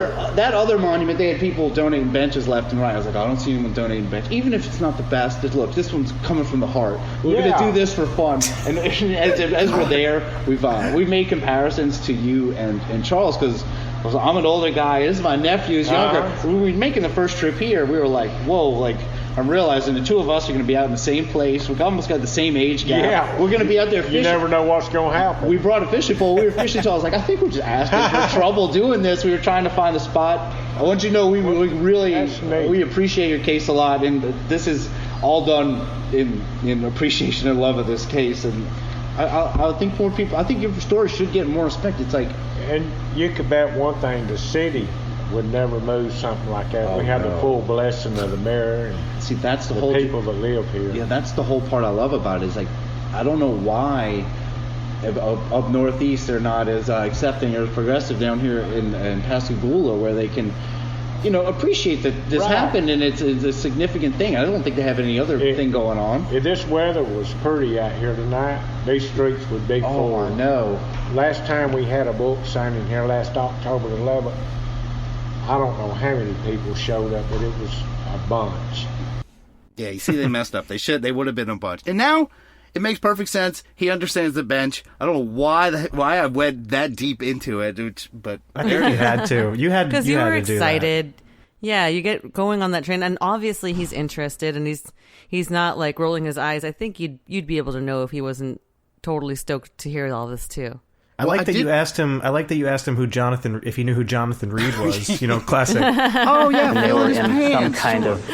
that other monument, they had people donating benches left and right. I was like, I don't see anyone donating bench, even if it's not the best. Look, this one's coming from the heart. We're gonna do this for fun. And as we're there, we've made comparisons to you and Charles, because I'm an older guy. This is my nephew, who's younger. When we were making the first trip here, we were like, whoa, like, I'm realizing the two of us are going to be out in the same place. We've almost got the same age gap. Yeah. We're going to be out there fishing. You never know what's going to happen. We brought a fishing pole. We were fishing, so I was like, I think we're just asking for trouble doing this. We were trying to find a spot. I want you to know we really appreciate your case a lot, and this is all done in appreciation and love of this case. And I think more people, I think your story should get more respect. It's like, and you could bet one thing, the city would never move something like that. We have the full blessing of the mayor and see, that's the whole people that live here. Yeah, that's the whole part I love about it. Is like, I don't know why up northeast they're not as accepting or as progressive down here in Pascagoula, where they can, appreciate that this happened and it's a significant thing. I don't think they have any other thing going on. If this weather was pretty out here tonight, these streets would be full. Oh, I know. Last time we had a book signing here, last October 11th, I don't know how many people showed up, but it was a bunch. Yeah, you see, they messed up. They would have been a bunch. And now it makes perfect sense. He understands the bench. I don't know why I went that deep into it, but I think you had to. Because you were excited. Yeah, you get going on that train, and obviously he's interested, and he's not like rolling his eyes. I think you'd be able to know if he wasn't totally stoked to hear all this too. I like that you asked him if he knew who Jonathan Reed was. Classic. Oh yeah, they were in some kind of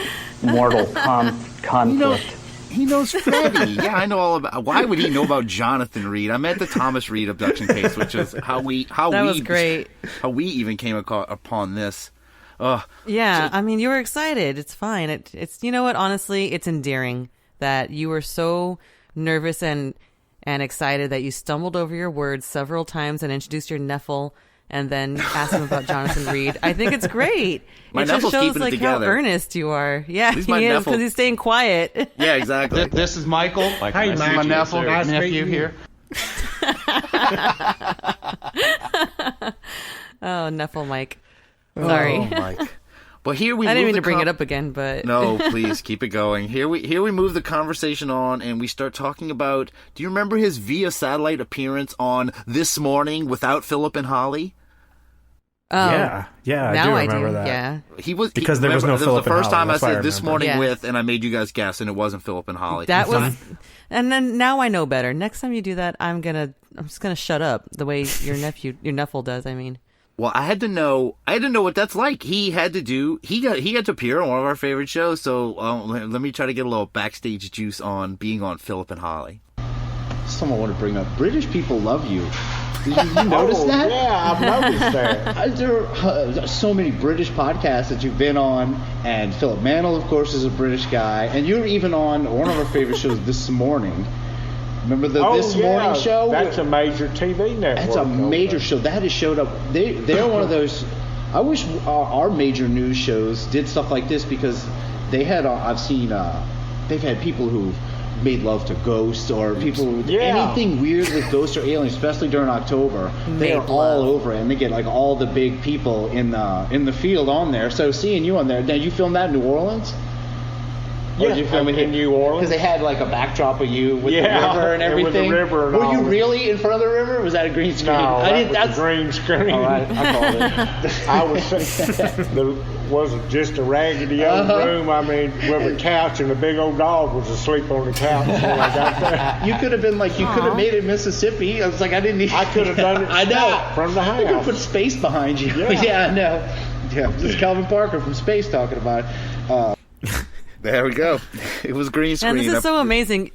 mortal conflict. He knows Freddie. Yeah, I know all about. Why would he know about Jonathan Reed? I meant the Thomas Reed abduction case, which is how we even came upon this. Yeah, I mean, you were excited. It's fine. It's you know what? Honestly, it's endearing that you were so nervous and excited that you stumbled over your words several times and introduced your Neffel and then asked him about Jonathan Reed. I think it's great. My just Neffel's shows keeping it like how together. earnest you are. Yeah, he my is, Neffel. because he's staying quiet. Yeah, exactly. This is Michael. Hey, this is my Neffel, nice nephew here. Oh, Neffel Mike. Sorry. Oh, Mike. But here we I didn't move mean to bring it up again, but no, please keep it going. Here we move the conversation on, and we start talking about. Do you remember his via satellite appearance on This Morning without Philip and Holly? Yeah, now I do remember that. Yeah, there was no Philip and Holly. It was the first time I said This Morning with, and I made you guys guess, and it wasn't Philip and Holly. that was. And then now I know better. Next time you do that, I'm just gonna shut up the way your Neffel does. I mean. Well, I had to know what that's like. He got to appear on one of our favorite shows. So let me try to get a little backstage juice on being on Philip and Holly. Someone want to bring up British people love you. Did you notice that? Yeah, I've noticed that. There are so many British podcasts that you've been on, and Philip Mantle, of course, is a British guy, and you're even on one of our favorite shows, This Morning. Remember This Morning show? That's a major TV network. That's a major show. That has showed up. They're one of those. I wish our major news shows did stuff like this, because they had. I've seen. They've had people who've made love to ghosts, or people anything weird with ghosts or aliens, especially during October. They are all over it, and they get like all the big people in the field on there. So seeing you on there, now you filmed that in New Orleans? Yeah, did you film it in New Orleans? Because they had like a backdrop of you with the river and everything. With the river and Were all you that. really in front of the river? Or was that a green screen? No, that's a green screen. All right, I called it. I was just a raggedy old room. I mean, with a couch, and a big old dog was asleep on the couch when I got there. You could have been like, you could have made it Mississippi. I was like, I didn't need. I could have done it. I know. From the house. You could have put space behind you. Yeah. I know. Yeah, this is Calvin Parker from Space talking about it. There we go. It was green screen. And this is so amazing.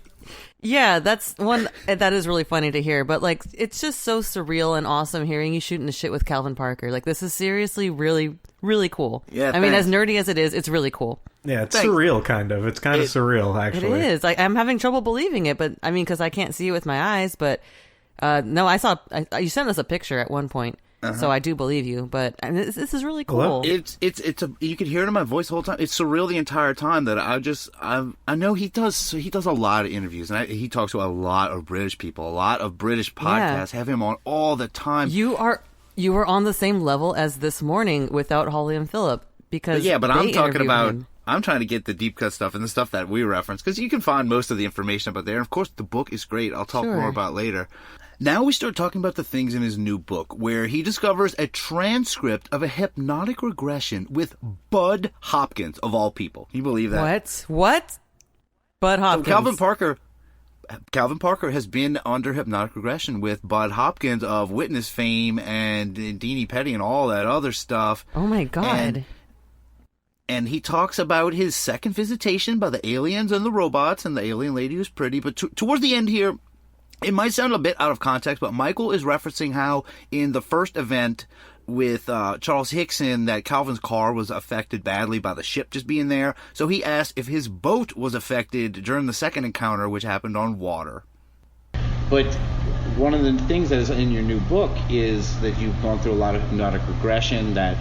Yeah, that's one that is really funny to hear. But like, it's just so surreal and awesome hearing you shooting the shit with Calvin Parker. Like, this is seriously really, really cool. Yeah, I mean, as nerdy as it is, it's really cool. Yeah, it's surreal, kind of. It's kind of surreal, actually. It is. I'm having trouble believing it, but I mean, because I can't see it with my eyes. But no, I saw. You sent us a picture at one point. So I do believe you, but I mean, this is really cool. It's you can hear it in my voice the whole time. It's surreal the entire time that I know he does a lot of interviews, and he talks to a lot of British people, a lot of British podcasts have him on all the time. You You were on the same level as This Morning without Holly and Phillip because but I'm talking about. him. I'm trying to get the deep cut stuff and the stuff that we reference because you can find most of the information about there. And of course, the book is great. I'll talk more about later. Now we start talking about the things in his new book where he discovers a transcript of a hypnotic regression with Bud Hopkins, of all people. Can you believe that? What? Bud Hopkins. So Calvin Parker has been under hypnotic regression with Bud Hopkins of Witness fame and Deanie Petty and all that other stuff. Oh, my God. And he talks about his second visitation by the aliens and the robots, and the alien lady was pretty. But towards the end here, it might sound a bit out of context, but Michael is referencing how in the first event with Charles Hickson that Calvin's car was affected badly by the ship just being there. So he asked if his boat was affected during the second encounter, which happened on water. But one of the things that is in your new book is that you've gone through a lot of hypnotic regression, that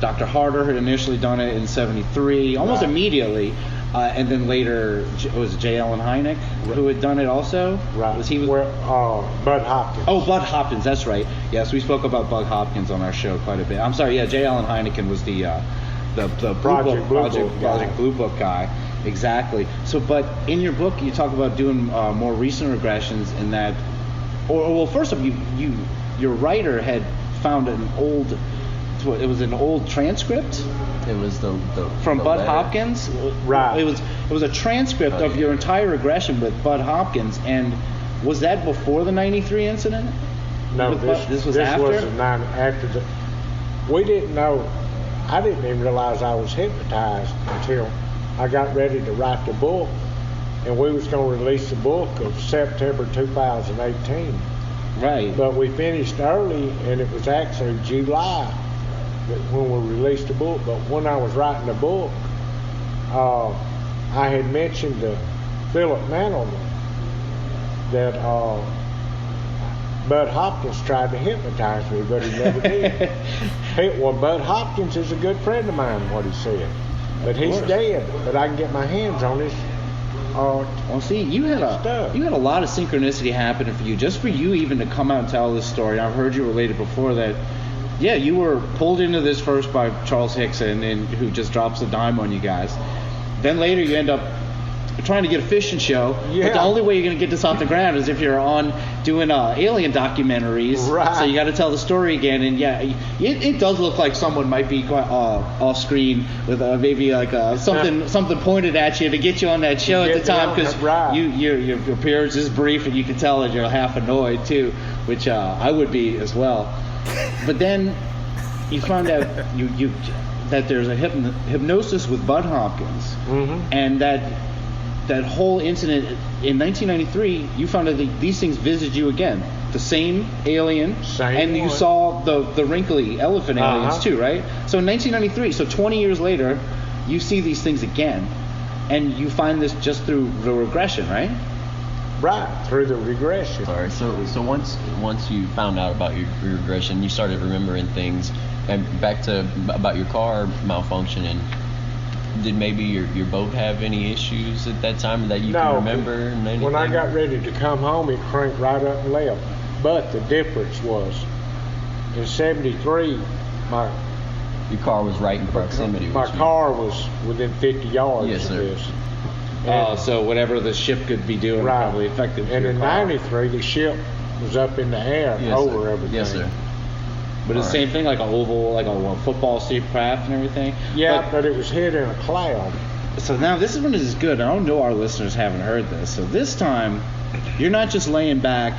Dr. Harder had initially done it in 1973, almost immediately, and then later was it J. Allen Hynek who had done it also? Right. Bud Hopkins. Oh, Bud Hopkins, that's right. Yes, we spoke about Bud Hopkins on our show quite a bit. I'm sorry, yeah, J. Allen Hynek was the Project Blue Book guy. Exactly. So, but in your book, you talk about doing more recent regressions in that, well, first of all, your writer had found an old transcript. It was the from Bud letter. Hopkins. Right. It was a transcript of your entire regression with Bud Hopkins, and was that before the '93 incident? No, this was after. After we didn't know. I didn't even realize I was hypnotized until I got ready to write the book, and we was going to release the book of September 2018. Right. But we finished early, and it was actually July when we released the book. But when I was writing the book, I had mentioned to Philip Mantelman that Bud Hopkins tried to hypnotize me, but he never did. Bud Hopkins is a good friend of mine, what he said. But he's dead, but I can get my hands on his well, see, you had a lot of synchronicity happening for you, just for you even to come out and tell this story. I've heard you relate it before that, yeah, you were pulled into this first by Charles Hickson, and who just drops a dime on you guys. Then later you end up trying to get a fishing show, but the only way you're going to get this off the ground is if you're on doing alien documentaries. Right. So you got to tell the story again, and yeah, it does look like someone might be off screen with maybe like something pointed at you to get you on that show at the time, because your appearance is brief, and you can tell that you're half annoyed too, which I would be as well. But then you found out that there's a hypnosis with Bud Hopkins, and that whole incident in 1993, you found out that these things visited you again. The same alien, and you saw the wrinkly elephant aliens too, right? So in 1993, so 20 years later, you see these things again, and you find this just through the regression, right? Right, through the regression. Sorry. So once you found out about your regression, you started remembering things, and back to about your car malfunctioning. Did maybe your boat have any issues at that time that you can remember? When I got ready to come home, it cranked right up and left. But the difference was, in '73, your car was right in proximity. My car was within 50 yards yes, of sir. this. So whatever the ship could be doing probably affected. And in '93, the ship was up in the air over sir. everything. Yes, sir. But it's the same thing, like an oval, like a football shaped craft and everything. Yeah, but it was hid in a cloud. So now this one is good. I don't know our listeners haven't heard this. So this time, you're not just laying back,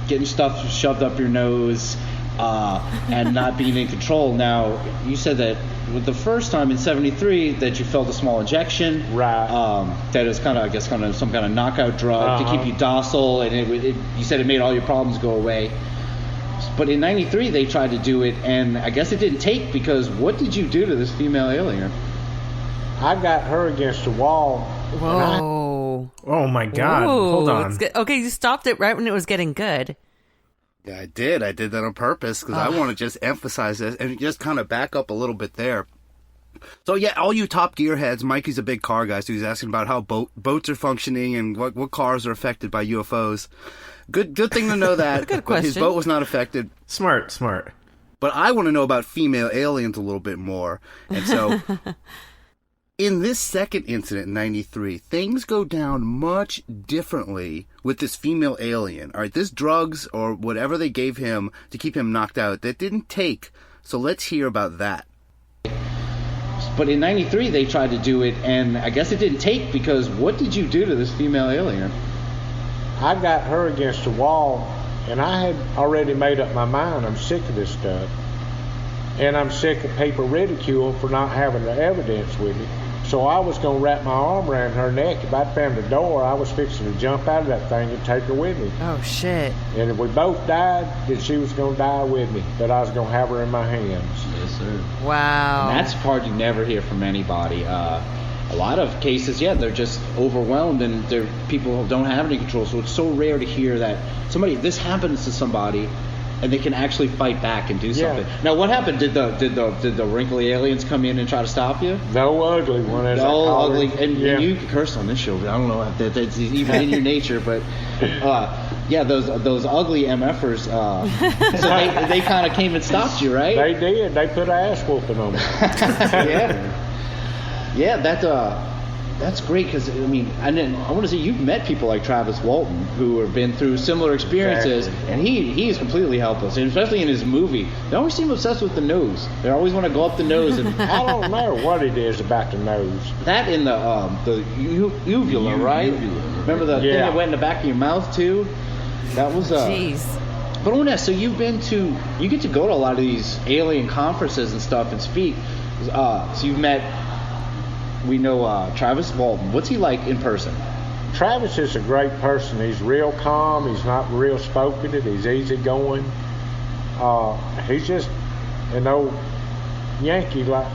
getting stuff shoved up your nose, and not being in control. Now, you said that with the first time in '73 that you felt a small injection. Right. That is kind of some kind of knockout drug to keep you docile, and you said it made all your problems go away. But in '93 they tried to do it, and I guess it didn't take, because what did you do to this female alien? I got her against the wall. Whoa. Oh my God. Whoa. Hold on. Okay, you stopped it right when it was getting good. Yeah, I did that on purpose, because I want to just emphasize this and just kind of back up a little bit there. So yeah, all you Top Gear heads, Mikey's a big car guy, so he's asking about how boats are functioning and what cars are affected by UFOs. Good thing to know that. Good But his question. boat was not affected. Smart. But I want to know about female aliens a little bit more. And so, in this second incident in 93, things go down much differently with this female alien. All right, this drugs or whatever they gave him to keep him knocked out, that didn't take. So let's hear about that. But in 93, they tried to do it, and I guess it didn't take because what did you do to this female alien? I got her against the wall, and I had already made up my mind. I'm sick of this stuff. And I'm sick of people ridicule for not having the evidence with me. So I was going to wrap my arm around her neck. If I found the door, I was fixing to jump out of that thing and take her with me. Oh, shit. And if we both died, then she was going to die with me. But I was going to have her in my hands. Yes, sir. Wow. And that's the part you never hear from anybody. A lot of cases, they're just overwhelmed and people don't have any control. So it's so rare to hear that this happens to somebody and they can actually fight back and do something. Now, what happened? Did the wrinkly aliens come in and try to stop you? No ugly one. No ugly, and you can curse on this show. I don't know if that's even in your nature, but those ugly MFers. So they kind of came and stopped you, right? They did. They put an ass whooping on me. That's great because I want to say you've met people like Travis Walton who have been through similar experiences, and he is completely helpless, and especially in his movie. They always seem obsessed with the nose. They always want to go up the nose, and I don't know what it is about the nose. That in the uvula, right? Remember the thing that went in the back of your mouth too? That was Jeez. But Una, so you get to go to a lot of these alien conferences and stuff and speak. So you've met. We know Travis Walton. What's he like in person? Travis is a great person. He's real calm. He's not real spoken. He's easygoing. He's just an old Yankee, like,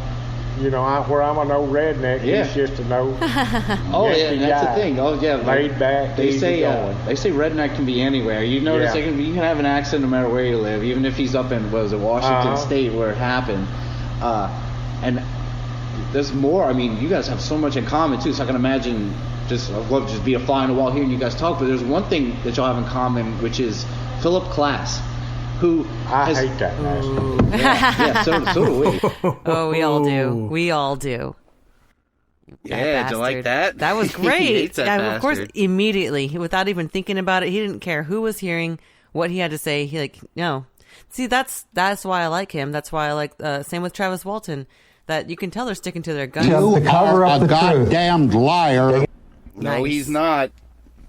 where I'm an old redneck. Yeah. He's just an old Yankee that's guy. The thing. Oh yeah, laid back. They say easygoing. redneck can be anywhere. You notice you can have an accent no matter where you live, even if he's up in Washington State where it happened, and. There's more. You guys have so much in common too. So I can imagine I'd love to just be a fly on the wall hearing you guys talk. But there's one thing that y'all have in common, which is Philip Klass, who I hate that name. So do we. Oh, we all do. We all do. Yeah, do you like that? That was great. He hates that of course, bastard. immediately, without even thinking about it, he didn't care who was hearing what he had to say. No. See, that's why I like him. That's why I like. Same with Travis Walton. That you can tell they're sticking to their guns. You are a goddamned liar. No, he's not.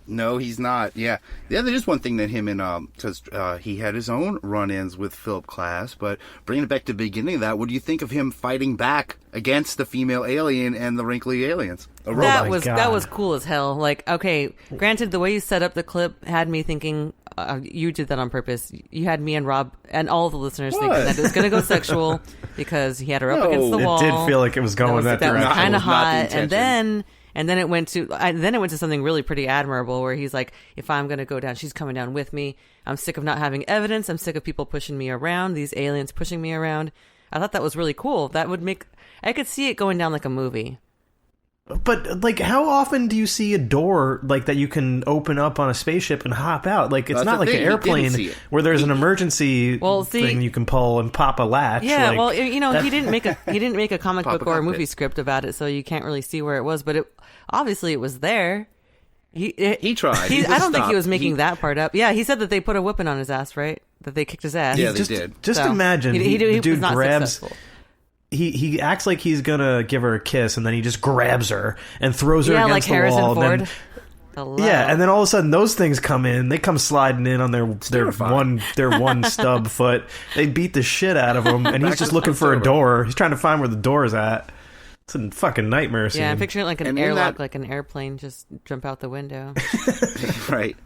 No, he's not. Yeah. There's just one thing that him and, because he had his own run-ins with Philip Klass, but bringing it back to the beginning of that, what do you think of him fighting back against the female alien and the wrinkly aliens? That was cool as hell. Okay, granted, the way you set up the clip had me thinking, you did that on purpose. You had me and Rob and all the listeners thinking that it was going to go sexual because he had her up against the wall. It did feel like it was going that direction. That was kind of hot, and then it went to something really pretty admirable where he's like, if I'm going to go down, she's coming down with me. I'm sick of not having evidence. I'm sick of people pushing me around, these aliens pushing me around. I thought that was really cool. I could see it going down like a movie. But, how often do you see a door, that you can open up on a spaceship and hop out? It's not like an airplane where there's an emergency thing you can pull and pop a latch. Yeah, he didn't make a comic book or a movie script about it, so you can't really see where it was. But obviously it was there. He tried. I don't think he was making that part up. Yeah, he said that they put a whipping on his ass, right? That they kicked his ass. Yeah, they did. Just imagine. The dude was not grabs... successful. He acts like he's gonna give her a kiss, and then he just grabs her and throws her against the Harrison wall. Ford. Then, Hello. yeah, and then all of a sudden those things come in. They come sliding in on their one stub foot. They beat the shit out of him, and he's just looking for a door. He's trying to find where the door is at. It's a fucking nightmare scene. Yeah, I'm picturing it like an airlock, like an airplane just jump out the window. Right.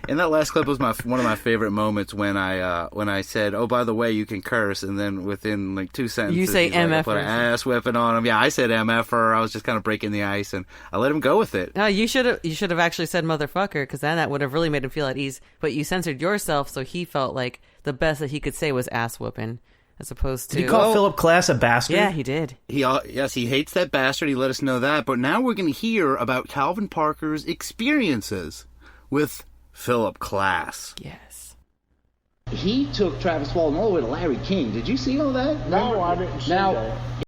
And that last clip was one of my favorite moments when I said, "Oh, by the way, you can curse," and then within 2 sentences, you say MF. Put an ass whipping on him. Yeah, I said MFer. I was just kind of breaking the ice, and I let him go with it. No, you should have actually said motherfucker, because then that would have really made him feel at ease. But you censored yourself, so he felt like the best that he could say was ass whipping, as opposed to. Did he call Philip Klass a bastard? Yeah, he did. Yes, he hates that bastard. He let us know that. But now we're going to hear about Calvin Parker's experiences with Philip Klass. Yes. he took Travis Walton all the way to Larry King. Did you see all that? No, I didn't see now, that.